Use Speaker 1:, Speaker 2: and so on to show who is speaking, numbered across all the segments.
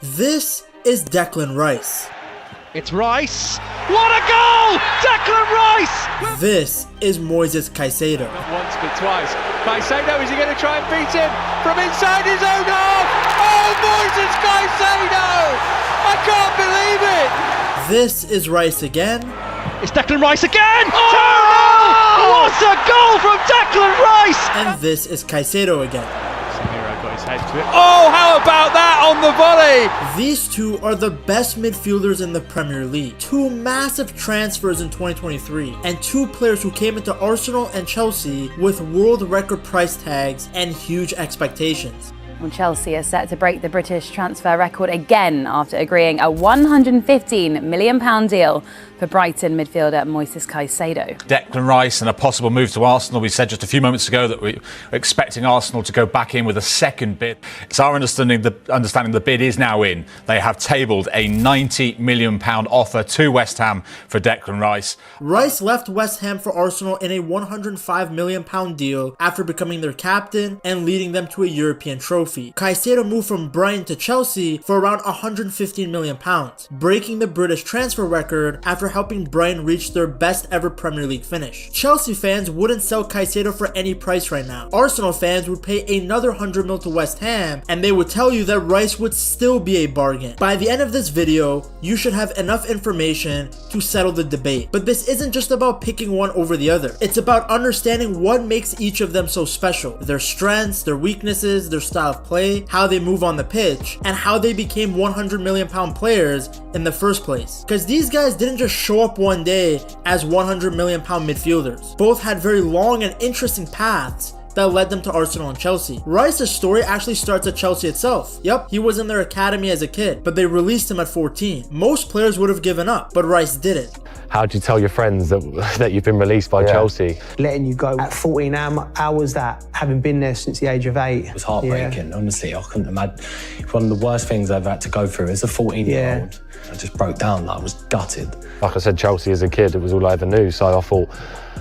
Speaker 1: This is Declan Rice.
Speaker 2: It's Rice. What a goal! Declan Rice!
Speaker 1: This is Moisés Caicedo.
Speaker 2: Not once but twice. Caicedo, is he going to try and beat him from inside his own half? Oh, Moisés Caicedo! I can't believe it!
Speaker 1: This is Rice again.
Speaker 2: It's Declan Rice again! Oh! What a goal from Declan Rice!
Speaker 1: And this is Caicedo again.
Speaker 2: Samiro got his head to it. Oh, how about that on the volley?
Speaker 1: These two are the best midfielders in the Premier League. Two massive transfers in 2023, and two players who came into Arsenal and Chelsea with world record price tags and huge expectations.
Speaker 3: Well, Chelsea are set to break the British transfer record again after agreeing a £115 million deal for Brighton midfielder Moisés Caicedo.
Speaker 4: Declan Rice and a possible move to Arsenal. We said just a few moments ago that we were expecting Arsenal to go back in with a second bid. It's our understanding the bid is now in. They have tabled a £90 million offer to West Ham for Declan Rice.
Speaker 1: Rice left West Ham for Arsenal in a £105 million deal after becoming their captain and leading them to a European trophy. Caicedo moved from Brighton to Chelsea for around £115 million, breaking the British transfer record after helping Brighton reach their best ever Premier League finish. Chelsea fans wouldn't sell Caicedo for any price right now. Arsenal fans would pay another £100 million to West Ham, and they would tell you that Rice would still be a bargain. By the end of this video, you should have enough information to settle the debate. But this isn't just about picking one over the other. It's about understanding what makes each of them so special. Their strengths, their weaknesses, their style of play, how they move on the pitch, and how they became £100 million players in the first place. Because these guys didn't just show up one day as £100 million midfielders. Both had very long and interesting paths that led them to Arsenal and Chelsea. Rice's story actually starts at Chelsea itself. Yep, he was in their academy as a kid, but they released him at 14. Most players would have given up, but Rice didn't.
Speaker 5: How do you tell your friends that you've been released by Chelsea?
Speaker 6: Letting you go at 14, how was that, having been there since the age of 8?
Speaker 7: It was heartbreaking, honestly. I couldn't imagine. One of the worst things I've had to go through as a 14-year-old. I just broke down, like, I was gutted.
Speaker 5: Like I said, Chelsea as a kid, it was all I ever knew, so I thought,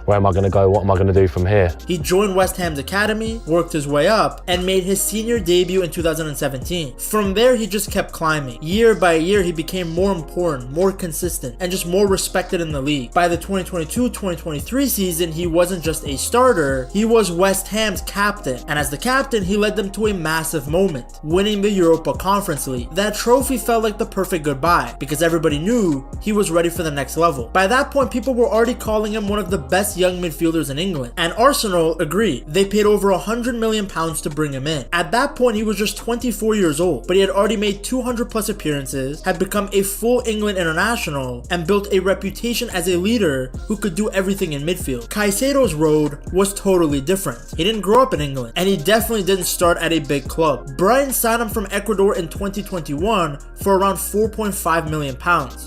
Speaker 5: where am I going to go? What am I going to do from here?
Speaker 1: He joined West Ham's academy, worked his way up, and made his senior debut in 2017. From there, he just kept climbing. Year by year, he became more important, more consistent, and just more respected in the league. By the 2022-2023 season, he wasn't just a starter, he was West Ham's captain. And as the captain, he led them to a massive moment, winning the Europa Conference League. That trophy felt like the perfect goodbye, because everybody knew he was ready for the next level. By that point, people were already calling him one of the best young midfielders in England, and Arsenal agreed. They paid over £100 million to bring him in. At that point, he was just 24 years old, but he had already made 200 plus appearances, had become a full England international, and built a reputation as a leader who could do everything in midfield. Caicedo's road was totally different. He didn't grow up in England, and he definitely didn't start at a big club. Brighton signed him from Ecuador in 2021 for around £4.5 million,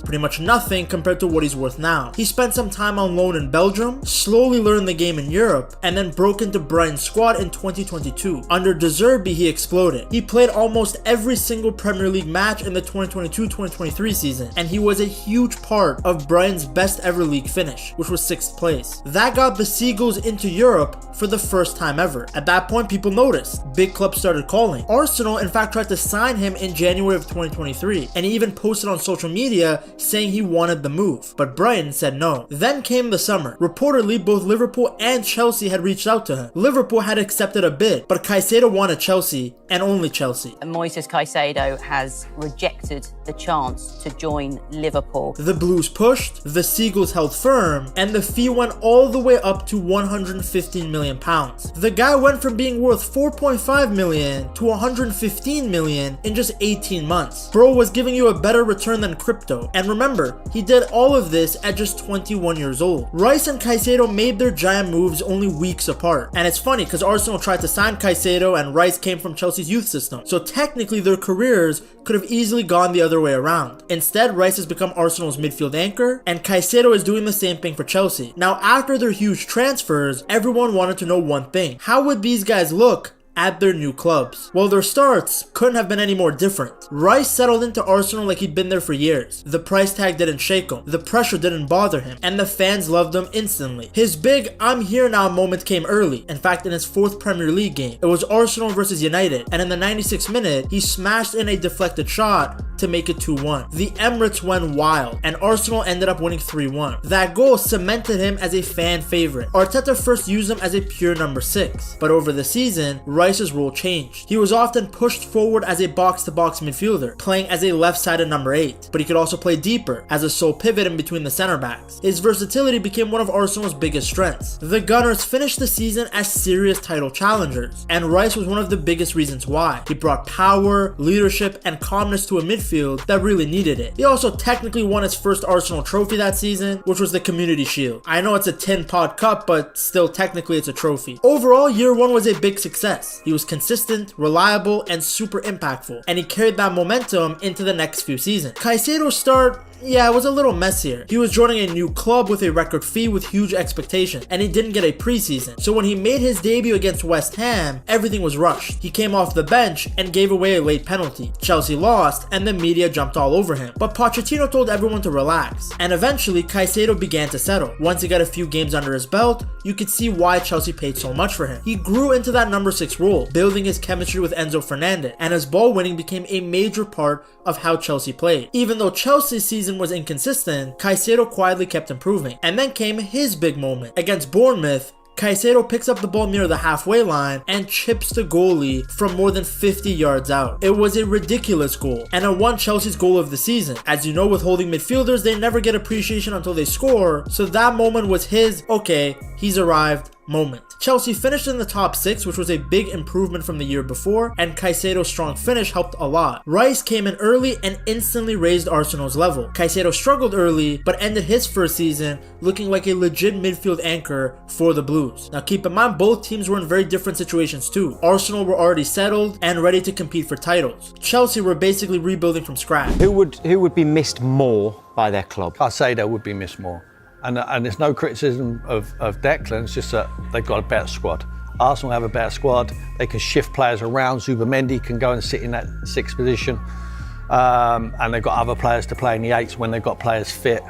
Speaker 1: pretty much nothing compared to what he's worth now. He spent some time on loan in Belgium, slowly learned the game in Europe, and then broke into Brighton's squad in 2022. Under De Zerbi, he exploded. He played almost every single Premier League match in the 2022-2023 season, and he was a huge part of Brighton's best ever league finish, which was 6th place. That got the Seagulls into Europe for the first time ever. At that point, people noticed. Big clubs started calling. Arsenal, in fact, tried to sign him in January of 2023, and he even posted on social media saying he wanted the move, but Brighton said no. Then came the summer. Reportedly, both Liverpool and Chelsea had reached out to him. Liverpool had accepted a bid, but Caicedo wanted Chelsea, and only Chelsea.
Speaker 3: Moisés Caicedo has rejected the chance to join Liverpool.
Speaker 1: The Blues pushed, the Seagulls held firm, and the fee went all the way up to £115 million. The guy went from being worth £4.5 million to £115 million in just 18 months. Bro was giving you a better return than crypto. And remember, he did all of this at just 21 years old. Rice and Caicedo made their giant moves only weeks apart. And it's funny because Arsenal tried to sign Caicedo and Rice came from Chelsea's youth system. So technically their careers could have easily gone the other way around. Instead, Rice has become Arsenal's midfield anchor, and Caicedo is doing the same thing for Chelsea. Now, after their huge transfers, everyone wanted to know one thing. How would these guys look at their new clubs. Well, their starts couldn't have been any more different. Rice settled into Arsenal like he'd been there for years. The price tag didn't shake him, the pressure didn't bother him, and the fans loved him instantly. His big "I'm here now" moment came early. In fact, in his 4th Premier League game. It was Arsenal versus United, and in the 96th minute, he smashed in a deflected shot to make it 2-1. The Emirates went wild, and Arsenal ended up winning 3-1. That goal cemented him as a fan favorite. Arteta first used him as a pure number 6, but over the season, Rice's role changed. He was often pushed forward as a box-to-box midfielder, playing as a left-sided number 8, but he could also play deeper, as a sole pivot in between the center backs. His versatility became one of Arsenal's biggest strengths. The Gunners finished the season as serious title challengers, and Rice was one of the biggest reasons why. He brought power, leadership, and calmness to a midfield that really needed it. He also technically won his first Arsenal trophy that season, which was the Community Shield. I know it's a tin pot cup, but still technically it's a trophy. Overall, year 1 was a big success. He was consistent, reliable, and super impactful, and he carried that momentum into the next few seasons. Caicedo's start, yeah, it was a little messier. He was joining a new club with a record fee with huge expectations, and he didn't get a preseason. So when he made his debut against West Ham, everything was rushed. He came off the bench and gave away a late penalty. Chelsea lost, and the media jumped all over him. But Pochettino told everyone to relax, and eventually Caicedo began to settle. Once he got a few games under his belt, you could see why Chelsea paid so much for him. He grew into that number 6 role, building his chemistry with Enzo Fernandez, and his ball winning became a major part of how Chelsea played. Even though Chelsea's season was inconsistent, Caicedo quietly kept improving. And then came his big moment. Against Bournemouth, Caicedo picks up the ball near the halfway line and chips the goalie from more than 50 yards out. It was a ridiculous goal, and it won Chelsea's goal of the season. As you know, with holding midfielders, they never get appreciation until they score, so that moment was his, okay, he's arrived, moment. Chelsea finished in the top 6, which was a big improvement from the year before, and Caicedo's strong finish helped a lot. Rice came in early and instantly raised Arsenal's level. Caicedo struggled early, but ended his first season looking like a legit midfield anchor for the Blues. Now keep in mind, both teams were in very different situations too. Arsenal were already settled and ready to compete for titles. Chelsea were basically rebuilding from scratch.
Speaker 8: Who would be missed more by their club?
Speaker 9: Caicedo would be missed more. And there's no criticism of Declan, it's just that they've got a better squad. Arsenal have a better squad, they can shift players around, Zubamendi can go and sit in that 6th position, and they've got other players to play in the 8s when they've got players fit.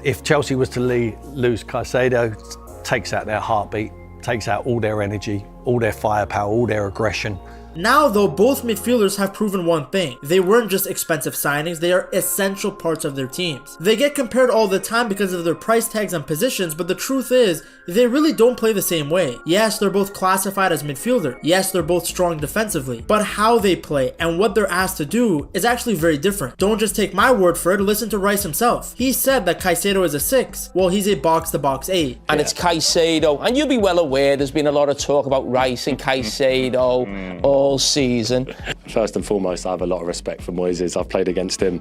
Speaker 9: If Chelsea was to lose Caicedo, takes out their heartbeat, takes out all their energy, all their firepower, all their aggression.
Speaker 1: Now though, both midfielders have proven one thing. They weren't just expensive signings, they are essential parts of their teams. They get compared all the time because of their price tags and positions, but the truth is, they really don't play the same way. Yes, they're both classified as midfielder. Yes, they're both strong defensively. But how they play and what they're asked to do is actually very different. Don't just take my word for it, listen to Rice himself. He said that Caicedo is a 6, while he's a box-to-box 8.
Speaker 10: And it's Caicedo, and you'll be well aware there's been a lot of talk about Rice and Caicedo all season.
Speaker 11: First and foremost, I have a lot of respect for Moisés. I've played against him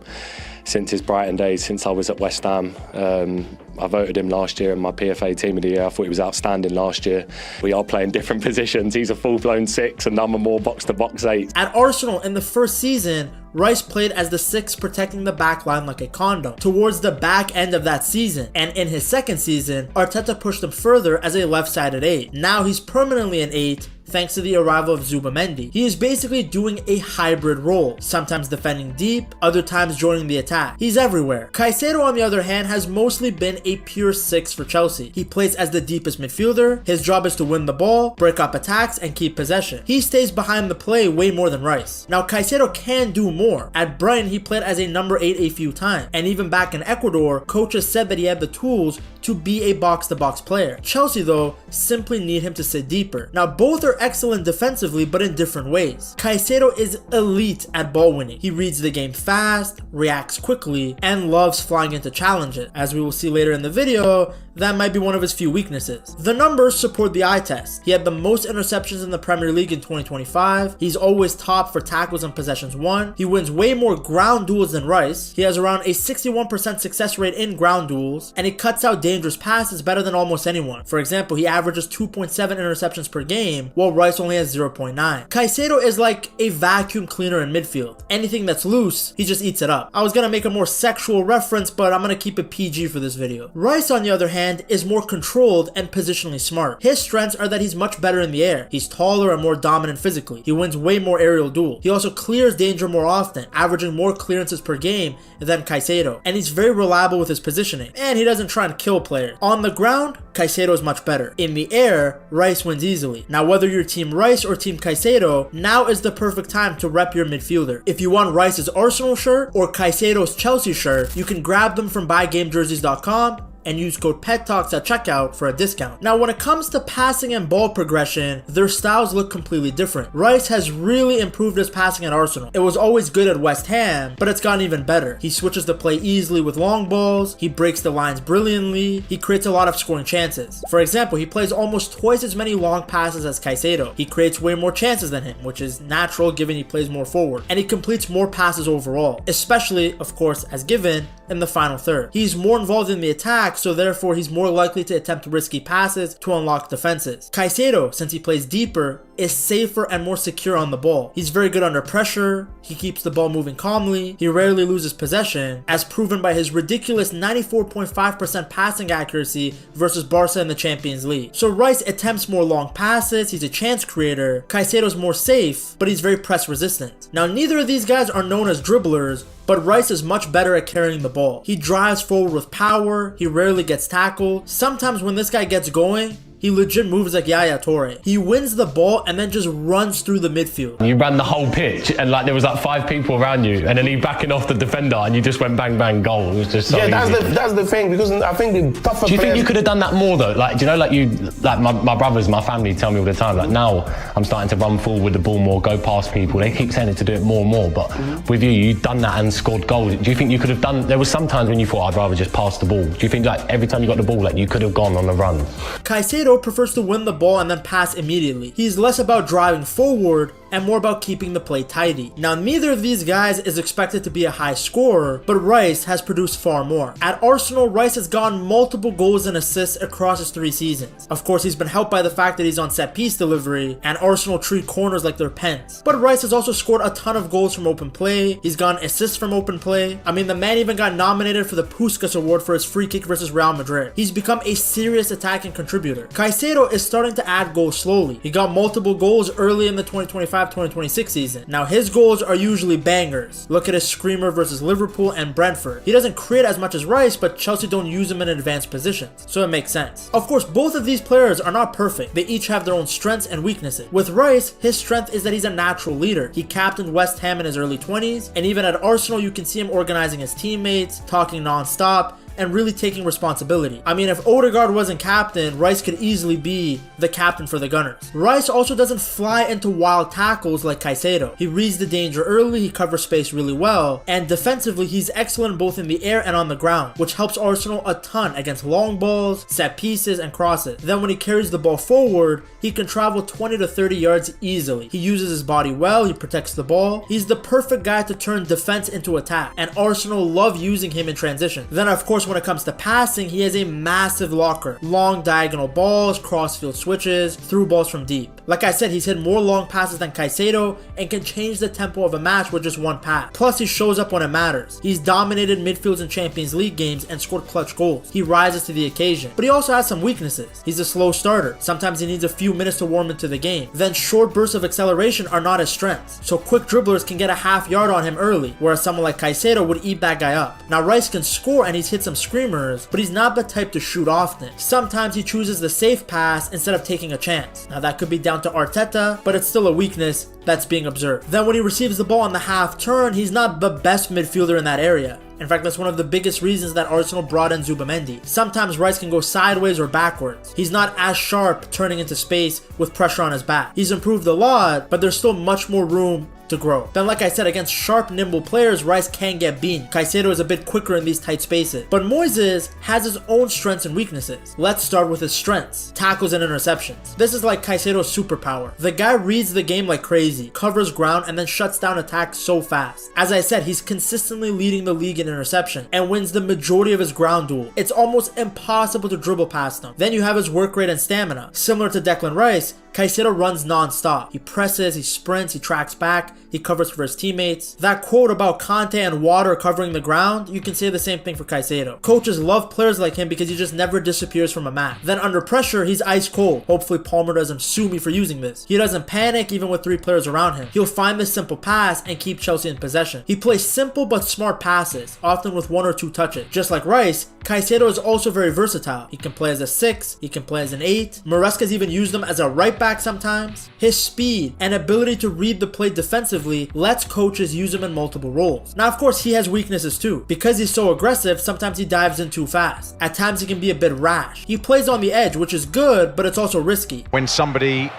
Speaker 11: since his Brighton days, since I was at West Ham. I voted him last year in my PFA Team of the Year. I thought he was outstanding last year. We are playing different positions. He's a full-blown 6 and I'm a more box-to-box 8.
Speaker 1: At Arsenal in the first season, Rice played as the 6 protecting the back line like a condom towards the back end of that season, and in his second season, Arteta pushed him further as a left-sided 8. Now he's permanently an 8 thanks to the arrival of Zubamendi. He is basically doing a hybrid role, sometimes defending deep, other times joining the attack. He's everywhere. Caicedo, on the other hand, has mostly been a pure 6 for Chelsea. He plays as the deepest midfielder. His job is to win the ball, break up attacks, and keep possession. He stays behind the play way more than Rice. Now Caicedo can do more. At Brighton, he played as a number 8 a few times, and even back in Ecuador, coaches said that he had the tools to be a box-to-box player. Chelsea, though, simply need him to sit deeper. Now, both are excellent defensively, but in different ways. Caicedo is elite at ball winning. He reads the game fast, reacts quickly, and loves flying into challenges. As we will see later in the video, that might be one of his few weaknesses. The numbers support the eye test. He had the most interceptions in the Premier League in 2025. He's always top for tackles and possessions won. He wins way more ground duels than Rice. He has around a 61% success rate in ground duels, and he cuts out dangerous passes better than almost anyone. For example, he averages 2.7 interceptions per game, while Rice only has 0.9. Caicedo is like a vacuum cleaner in midfield. Anything that's loose, he just eats it up. I was gonna make a more sexual reference, but I'm gonna keep it PG for this video. Rice, on the other hand, is more controlled and positionally smart. His strengths are that he's much better in the air. He's taller and more dominant physically. He wins way more aerial duels. He also clears danger more often, averaging more clearances per game than Caicedo. And he's very reliable with his positioning. And he doesn't try and kill players. On the ground, Caicedo is much better. In the air, Rice wins easily. Now, whether you're Team Rice or Team Caicedo, now is the perfect time to rep your midfielder. If you want Rice's Arsenal shirt or Caicedo's Chelsea shirt, you can grab them from buygamejerseys.com and use code PETTALKS at checkout for a discount. Now, when it comes to passing and ball progression, their styles look completely different. Rice has really improved his passing at Arsenal. It was always good at West Ham, but it's gotten even better. He switches the play easily with long balls, he breaks the lines brilliantly, he creates a lot of scoring chances. For example, he plays almost twice as many long passes as Caicedo. He creates way more chances than him, which is natural given he plays more forward. And he completes more passes overall, especially, of course, as given in the final third. He's more involved in the attack, so therefore he's more likely to attempt risky passes to unlock defenses. Caicedo, since he plays deeper, is safer and more secure on the ball. He's very good under pressure, he keeps the ball moving calmly, he rarely loses possession, as proven by his ridiculous 94.5% passing accuracy versus Barca in the Champions League. So Rice attempts more long passes, he's a chance creator. Caicedo's more safe, but he's very press resistant. Now, neither of these guys are known as dribblers, but Rice is much better at carrying the ball. He drives forward with power, he rarely gets tackled. Sometimes when this guy gets going, he legit moves like Yaya Toure. He wins the ball and then just runs through the midfield.
Speaker 5: You ran the whole pitch and like there was like 5 people around you and then he backing off the defender and you just went bang bang goal. It was just so easy.
Speaker 12: That's the thing, because I think the tougher
Speaker 5: Do you think
Speaker 12: players...
Speaker 5: you could have done that more though? Like, do you know, like my brothers, my family tell me all the time, like now I'm starting to run forward with the ball more, go past people. They keep saying it to do it more and more, but with you, you've done that and scored goals. Do you think you could have done, there was some times when you thought I'd rather just pass the ball. Do you think like every time you got the ball, like you could have gone on a run?
Speaker 1: Caicedo prefers to win the ball and then pass immediately. He's less about driving forward and more about keeping the play tidy. Now, neither of these guys is expected to be a high scorer, but Rice has produced far more. At Arsenal, Rice has gotten multiple goals and assists across his 3 seasons. Of course, he's been helped by the fact that he's on set piece delivery, and Arsenal treat corners like they're pens. But Rice has also scored a ton of goals from open play, he's gotten assists from open play. I mean, the man even got nominated for the Puskas Award for his free kick versus Real Madrid. He's become a serious attacking contributor. Caicedo is starting to add goals slowly. He got multiple goals early in the 2025-2026 season. Now, his goals are usually bangers. Look at his screamer versus Liverpool and Brentford. He doesn't create as much as Rice, but Chelsea don't use him in advanced positions, so it makes sense. Of course, both of these players are not perfect. They each have their own strengths and weaknesses. With Rice, his strength is that he's a natural leader. He captained West Ham in his early 20s, and even at Arsenal, you can see him organizing his teammates, talking non-stop, and really taking responsibility. I mean, if Odegaard wasn't captain, Rice could easily be the captain for the Gunners. Rice also doesn't fly into wild tackles like Caicedo. He reads the danger early, he covers space really well, and defensively he's excellent both in the air and on the ground, which helps Arsenal a ton against long balls, set pieces, and crosses. Then when he carries the ball forward, he can travel 20 to 30 yards easily. He uses his body well, he protects the ball. He's the perfect guy to turn defense into attack, and Arsenal love using him in transition. Then of course, when it comes to passing, he has a massive locker. Long diagonal balls, crossfield switches, through balls from deep. Like I said, he's hit more long passes than Caicedo and can change the tempo of a match with just one pass. Plus, he shows up when it matters. He's dominated midfields in Champions League games and scored clutch goals. He rises to the occasion. But he also has some weaknesses. He's a slow starter. Sometimes he needs a few minutes to warm into the game. Then short bursts of acceleration are not his strengths. So quick dribblers can get a half yard on him early, whereas someone like Caicedo would eat that guy up. Now, Rice can score and he's hit some screamers, but he's not the type to shoot often. Sometimes he chooses the safe pass instead of taking a chance. Now, that could be down to Arteta, but it's still a weakness that's being observed. Then when he receives the ball on the half turn, he's not the best midfielder in that area. In fact, that's one of the biggest reasons that Arsenal brought in Zubamendi. Sometimes Rice can go sideways or backwards. He's not as sharp turning into space with pressure on his back. He's improved a lot, but there's still much more room to grow. Then like I said, against sharp, nimble players, Rice can get beaten. Caicedo is a bit quicker in these tight spaces. But Moisés has his own strengths and weaknesses. Let's start with his strengths: tackles and interceptions. This is like Caicedo's superpower. The guy reads the game like crazy, covers ground, and then shuts down attacks so fast. As I said, he's consistently leading the league in interception and wins the majority of his ground duel. It's almost impossible to dribble past him. Then you have his work rate and stamina. Similar to Declan Rice, Caicedo runs non-stop. He presses, he sprints, he tracks back, he covers for his teammates. That quote about Conte and water covering the ground, you can say the same thing for Caicedo. Coaches love players like him because he just never disappears from a map. Then under pressure, he's ice cold. Hopefully Palmer doesn't sue me for using this. He doesn't panic even with 3 players around him. He'll find the simple pass and keep Chelsea in possession. He plays simple but smart passes, often with 1 or 2 touches. Just like Rice, Caicedo is also very versatile. He can play as a 6, he can play as an 8. Maresca's even used him as a right back sometimes. His speed and ability to read the play defensively lets coaches use him in multiple roles. Now of course he has weaknesses too. Because he's so aggressive, sometimes he dives in too fast. At times he can be a bit rash. He plays on the edge, which is good, but it's also risky.
Speaker 13: When somebody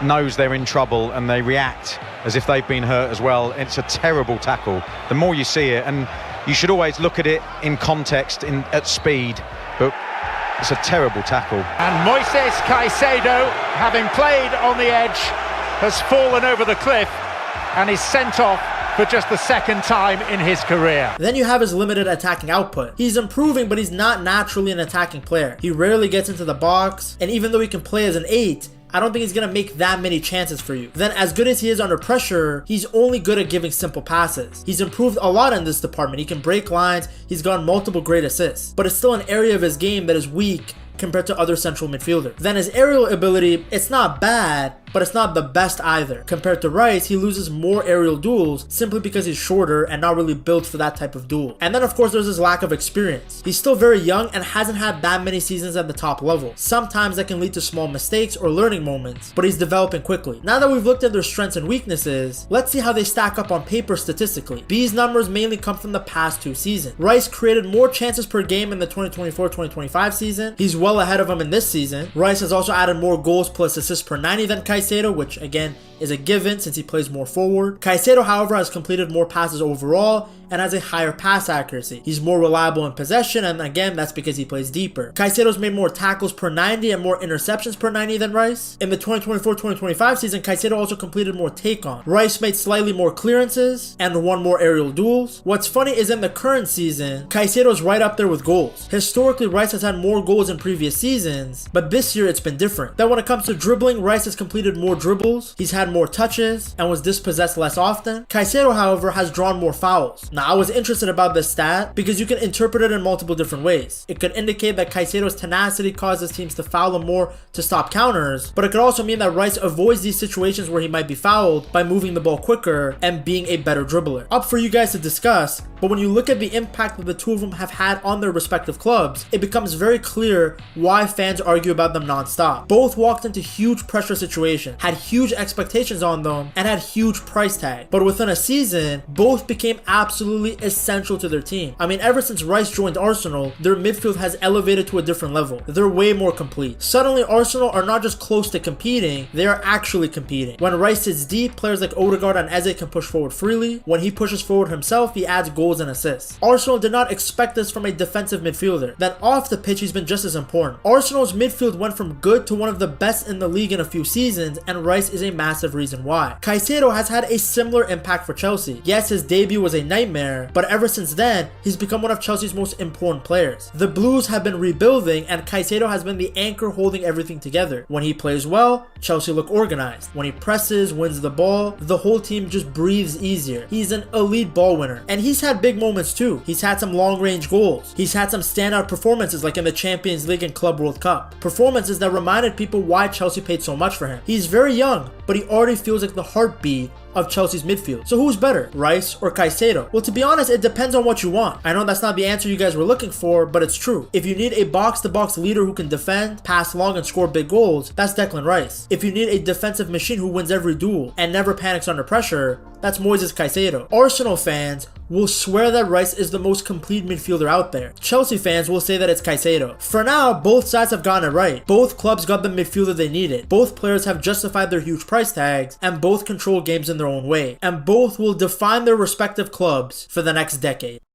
Speaker 13: knows they're in trouble and they react as if they've been hurt as well, it's a terrible tackle. The more you see it, and you should always look at it in context, at speed, but it's a terrible tackle.
Speaker 14: And Moisés Caicedo, having played on the edge, has fallen over the cliff and is sent off for just the 2nd time in his career.
Speaker 1: Then you have his limited attacking output. He's improving, but he's not naturally an attacking player. He rarely gets into the box, and even though he can play as an 8, I don't think he's going to make that many chances for you. Then as good as he is under pressure, he's only good at giving simple passes. He's improved a lot in this department. He can break lines, he's gotten multiple great assists, but it's still an area of his game that is weak compared to other central midfielders. Then his aerial ability, it's not bad, but it's not the best either. Compared to Rice, he loses more aerial duels simply because he's shorter and not really built for that type of duel. And then of course there's his lack of experience. He's still very young and hasn't had that many seasons at the top level. Sometimes that can lead to small mistakes or learning moments, but he's developing quickly. Now that we've looked at their strengths and weaknesses, let's see how they stack up on paper statistically. B's numbers mainly come from the past 2 seasons. Rice created more chances per game in the 2024-2025 season. He's well ahead of him in this season. Rice has also added more goals plus assists per 90 than Caicedo, which again is a given since he plays more forward. Caicedo, however, has completed more passes overall and has a higher pass accuracy. He's more reliable in possession, and again, that's because he plays deeper. Caicedo's made more tackles per 90 and more interceptions per 90 than Rice. In the 2024-2025 season, Caicedo also completed more take-on. Rice made slightly more clearances and won more aerial duels. What's funny is in the current season, Caicedo's right up there with goals. Historically, Rice has had more goals in previous seasons, but this year it's been different. Then when it comes to dribbling, Rice has completed more dribbles, he's had more touches, and was dispossessed less often. Caicedo, however, has drawn more fouls. Now, I was interested about this stat because you can interpret it in multiple different ways. It could indicate that Caicedo's tenacity causes teams to foul him more to stop counters, but it could also mean that Rice avoids these situations where he might be fouled by moving the ball quicker and being a better dribbler. Up for you guys to discuss, but when you look at the impact that the two of them have had on their respective clubs, it becomes very clear why fans argue about them non-stop. Both walked into huge pressure situations, had huge expectations on them, and had huge price tag. But within a season, both became absolutely essential to their team. I mean, ever since Rice joined Arsenal, their midfield has elevated to a different level. They're way more complete. Suddenly, Arsenal are not just close to competing, they are actually competing. When Rice sits deep, players like Odegaard and Eze can push forward freely. When he pushes forward himself, he adds goals and assists. Arsenal did not expect this from a defensive midfielder. Then off the pitch, he's been just as important. Arsenal's midfield went from good to one of the best in the league in a few seasons, and Rice is a massive reason why. Caicedo has had a similar impact for Chelsea. Yes, his debut was a nightmare, but ever since then, he's become one of Chelsea's most important players. The Blues have been rebuilding, and Caicedo has been the anchor holding everything together. When he plays well, Chelsea look organized. When he presses, wins the ball, the whole team just breathes easier. He's an elite ball winner, and he's had big moments too. He's had some long-range goals. He's had some standout performances like in the Champions League and Club World Cup. Performances that reminded people why Chelsea paid so much for him. He's very young, but he already feels like the heartbeat of Chelsea's midfield. So who's better, Rice or Caicedo? Well, to be honest, it depends on what you want. I know that's not the answer you guys were looking for, but it's true. If you need a box-to-box leader who can defend, pass long, and score big goals, that's Declan Rice. If you need a defensive machine who wins every duel and never panics under pressure, that's Moisés Caicedo. Arsenal fans will swear that Rice is the most complete midfielder out there. Chelsea fans will say that it's Caicedo. For now, both sides have gotten it right. Both clubs got the midfielder they needed. Both players have justified their huge price tags, and both control games in their own way. And both will define their respective clubs for the next decade.